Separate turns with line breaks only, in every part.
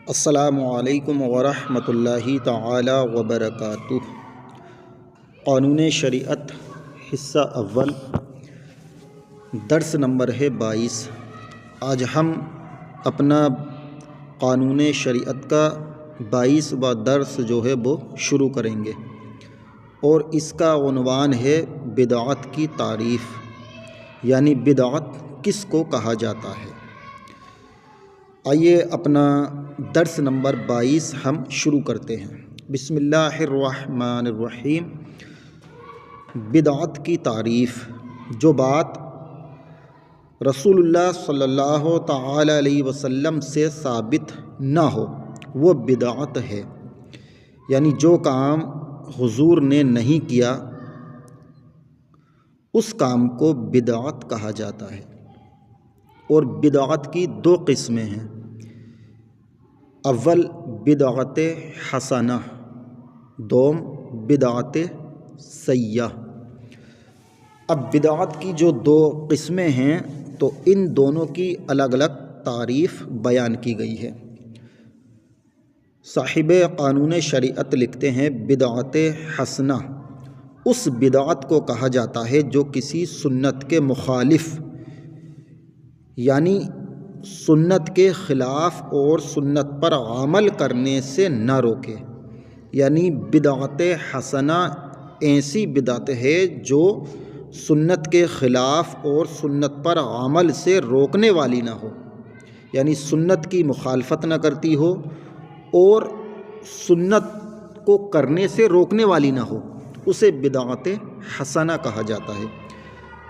السلام علیکم ورحمۃ اللہ تعالی وبرکاتہ۔ قانون شریعت حصہ اول، درس نمبر ہے 22۔ آج ہم اپنا قانون شریعت کا 22واں درس جو ہے وہ شروع کریں گے، اور اس کا عنوان ہے بدعت کی تعریف، یعنی بدعت کس کو کہا جاتا ہے۔ آئیے اپنا درس نمبر 22 ہم شروع کرتے ہیں۔ بسم اللہ الرحمن الرحیم۔ بدعت کی تعریف، جو بات رسول اللہ صلی اللہ تعالی علیہ وسلم سے ثابت نہ ہو وہ بدعت ہے، یعنی جو کام حضور نے نہیں کیا اس کام کو بدعت کہا جاتا ہے۔ اور بدعت کی دو قسمیں ہیں، اول بدعت حسنہ، دوم بدعت سیئہ۔ اب بدعت کی جو دو قسمیں ہیں تو ان دونوں کی الگ الگ تعریف بیان کی گئی ہے۔ صاحب قانون شریعت لکھتے ہیں بدعت حسنہ اس بدعت کو کہا جاتا ہے جو کسی سنت کے مخالف، یعنی سنت کے خلاف اور سنت پر عمل کرنے سے نہ روکے۔ یعنی بدعت حسنہ ایسی بدعت ہے جو سنت کے خلاف اور سنت پر عمل سے روکنے والی نہ ہو، یعنی سنت کی مخالفت نہ کرتی ہو اور سنت کو کرنے سے روکنے والی نہ ہو، اسے بدعت حسنہ کہا جاتا ہے۔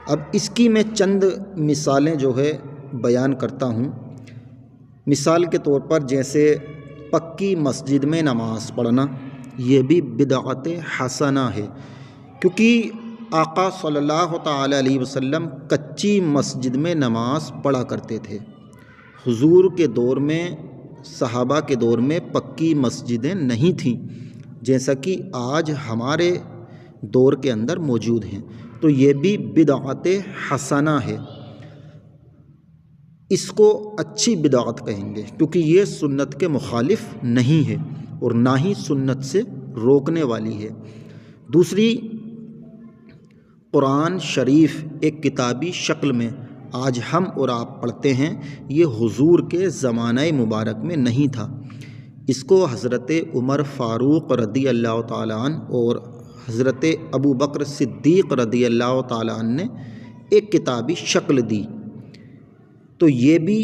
اب اس کی میں چند مثالیں جو ہے بیان کرتا ہوں۔ مثال کے طور پر جیسے پکی مسجد میں نماز پڑھنا، یہ بھی بدعت حسنہ ہے، کیونکہ آقا صلی اللہ تعالی علیہ وسلم کچی مسجد میں نماز پڑھا کرتے تھے۔ حضور کے دور میں، صحابہ کے دور میں پکی مسجدیں نہیں تھیں جیسا کہ آج ہمارے دور کے اندر موجود ہیں، تو یہ بھی بدعت حسنہ ہے۔ اس کو اچھی بدعت کہیں گے کیونکہ یہ سنت کے مخالف نہیں ہے اور نہ ہی سنت سے روکنے والی ہے۔ دوسری، قرآن شریف ایک کتابی شکل میں آج ہم اور آپ پڑھتے ہیں، یہ حضور کے زمانہ مبارک میں نہیں تھا۔ اس کو حضرت عمر فاروق رضی اللہ تعالیٰ عنہ اور حضرت ابو بکر صدیق رضی اللہ تعالیٰ عنہ نے ایک کتابی شکل دی، تو یہ بھی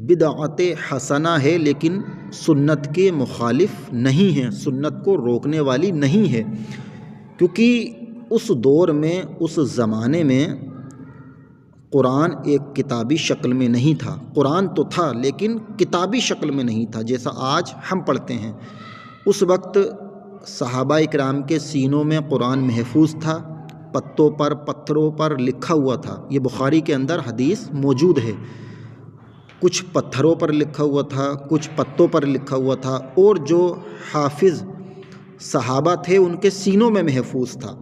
بدعت حسنہ ہے، لیکن سنت کے مخالف نہیں ہے، سنت کو روکنے والی نہیں ہے، کیونکہ اس دور میں، اس زمانے میں قرآن ایک کتابی شکل میں نہیں تھا۔ قرآن تو تھا لیکن کتابی شکل میں نہیں تھا جیسا آج ہم پڑھتے ہیں۔ اس وقت صحابہ اکرام کے سینوں میں قرآن محفوظ تھا، پتوں پر، پتھروں پر لکھا ہوا تھا۔ یہ بخاری کے اندر حدیث موجود ہے، کچھ پتھروں پر لکھا ہوا تھا، کچھ پتوں پر لکھا ہوا تھا، اور جو حافظ صحابہ تھے ان کے سینوں میں محفوظ تھا۔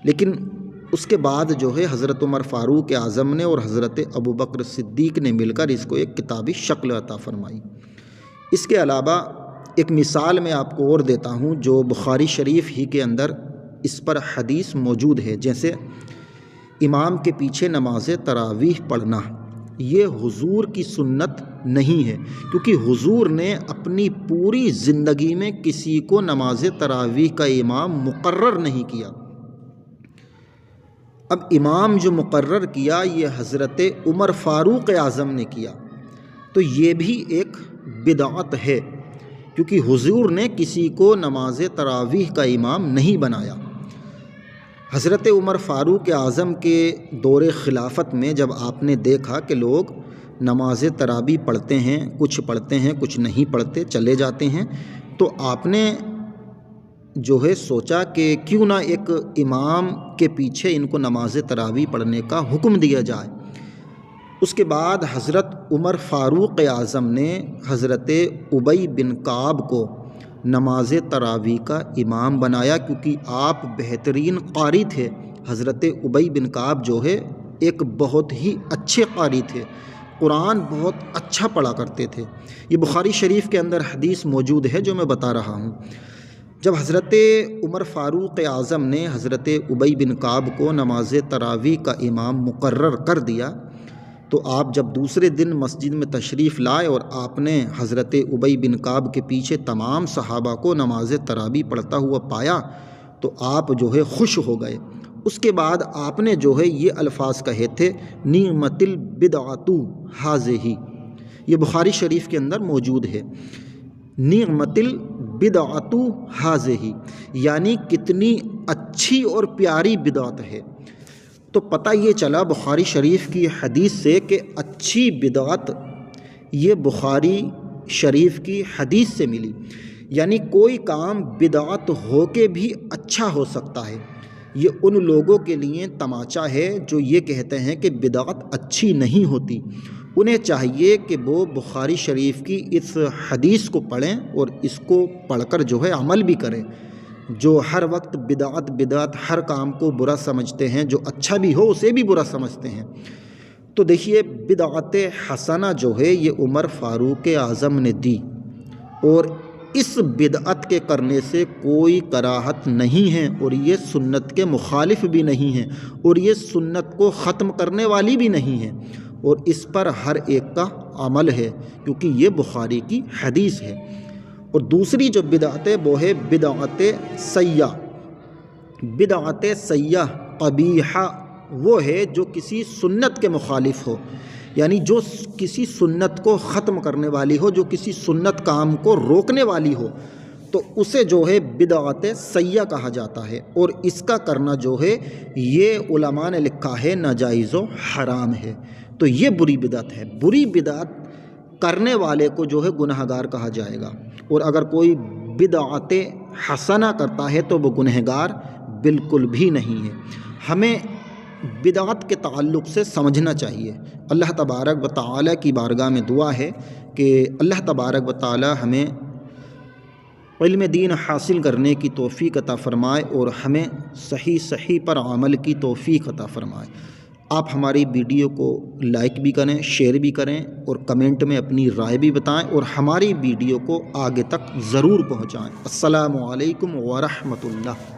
لیکن اس کے بعد جو ہے حضرت عمر فاروق اعظم نے اور حضرت ابو بکر صدیق نے مل کر اس کو ایک کتابی شکل عطا فرمائی۔ اس کے علاوہ ایک مثال میں آپ کو اور دیتا ہوں جو بخاری شریف ہی کے اندر اس پر حدیث موجود ہے، جیسے امام کے پیچھے نماز تراویح پڑھنا، یہ حضور کی سنت نہیں ہے، کیونکہ حضور نے اپنی پوری زندگی میں کسی کو نماز تراویح کا امام مقرر نہیں کیا۔ اب امام جو مقرر کیا یہ حضرت عمر فاروق اعظم نے کیا، تو یہ بھی ایک بدعت ہے، کیونکہ حضور نے کسی کو نماز تراویح کا امام نہیں بنایا۔ حضرت عمر فاروق اعظم کے دور خلافت میں جب آپ نے دیکھا کہ لوگ نماز تراویح پڑھتے ہیں، کچھ نہیں پڑھتے، چلے جاتے ہیں، تو آپ نے جو ہے سوچا کہ کیوں نہ ایک امام کے پیچھے ان کو نماز تراویح پڑھنے کا حکم دیا جائے۔ اس کے بعد حضرت عمر فاروق اعظم نے حضرت ابی بن کعب کو نماز تراویح کا امام بنایا، کیونکہ آپ بہترین قاری تھے۔ حضرت ابی بن کعب جو ہے ایک بہت ہی اچھے قاری تھے، قرآن بہت اچھا پڑھا کرتے تھے۔ یہ بخاری شریف کے اندر حدیث موجود ہے جو میں بتا رہا ہوں۔ جب حضرت عمر فاروق اعظم نے حضرت ابی بن کعب کو نماز تراویح کا امام مقرر کر دیا تو آپ جب دوسرے دن مسجد میں تشریف لائے اور آپ نے حضرت ابی بن کعب کے پیچھے تمام صحابہ کو نماز تراویح پڑھتا ہوا پایا تو آپ جو ہے خوش ہو گئے۔ اس کے بعد آپ نے جو ہے یہ الفاظ کہے تھے، نعمت البدعۃ ھذہ، یہ بخاری شریف کے اندر موجود ہے، نعمت البدعۃ ھذہ، یعنی کتنی اچھی اور پیاری بدعت ہے۔ تو پتہ یہ چلا بخاری شریف کی حدیث سے کہ اچھی بدعت یہ بخاری شریف کی حدیث سے ملی، یعنی کوئی کام بدعت ہو کے بھی اچھا ہو سکتا ہے۔ یہ ان لوگوں کے لیے تماچا ہے جو یہ کہتے ہیں کہ بدعت اچھی نہیں ہوتی۔ انہیں چاہیے کہ وہ بخاری شریف کی اس حدیث کو پڑھیں اور اس کو پڑھ کر جو ہے عمل بھی کریں۔ جو ہر وقت بدعت ہر کام کو برا سمجھتے ہیں، جو اچھا بھی ہو اسے بھی برا سمجھتے ہیں۔ تو دیکھیے بدعت حسنہ جو ہے یہ عمر فاروق اعظم نے دی، اور اس بدعت کے کرنے سے کوئی کراہت نہیں ہے، اور یہ سنت کے مخالف بھی نہیں ہے، اور یہ سنت کو ختم کرنے والی بھی نہیں ہے، اور اس پر ہر ایک کا عمل ہے کیونکہ یہ بخاری کی حدیث ہے۔ اور دوسری جو بدعت ہے وہ ہے بدعت سیئہ۔ بدعت سیئہ قبیحہ وہ ہے جو کسی سنت کے مخالف ہو، یعنی جو کسی سنت کو ختم کرنے والی ہو، جو کسی سنت کام کو روکنے والی ہو، تو اسے جو ہے بدعت سیئہ کہا جاتا ہے، اور اس کا کرنا جو ہے یہ علماء نے لکھا ہے ناجائز و حرام ہے۔ تو یہ بری بدعت ہے۔ بری بدعت کرنے والے کو جو ہے گناہ گار کہا جائے گا، اور اگر کوئی بدعت حسنہ کرتا ہے تو وہ گناہ گار بالکل بھی نہیں ہے۔ ہمیں بدعت کے تعلق سے سمجھنا چاہیے۔ اللہ تبارک و تعالیٰ کی بارگاہ میں دعا ہے کہ اللہ تبارک و تعالیٰ ہمیں علم دین حاصل کرنے کی توفیق عطا فرمائے اور ہمیں صحیح پر عمل کی توفیق عطا فرمائے۔ آپ ہماری ویڈیو کو لائک بھی کریں، شیئر بھی کریں، اور کمنٹ میں اپنی رائے بھی بتائیں، اور ہماری ویڈیو کو آگے تک ضرور پہنچائیں۔ السلام علیکم ورحمۃ اللہ۔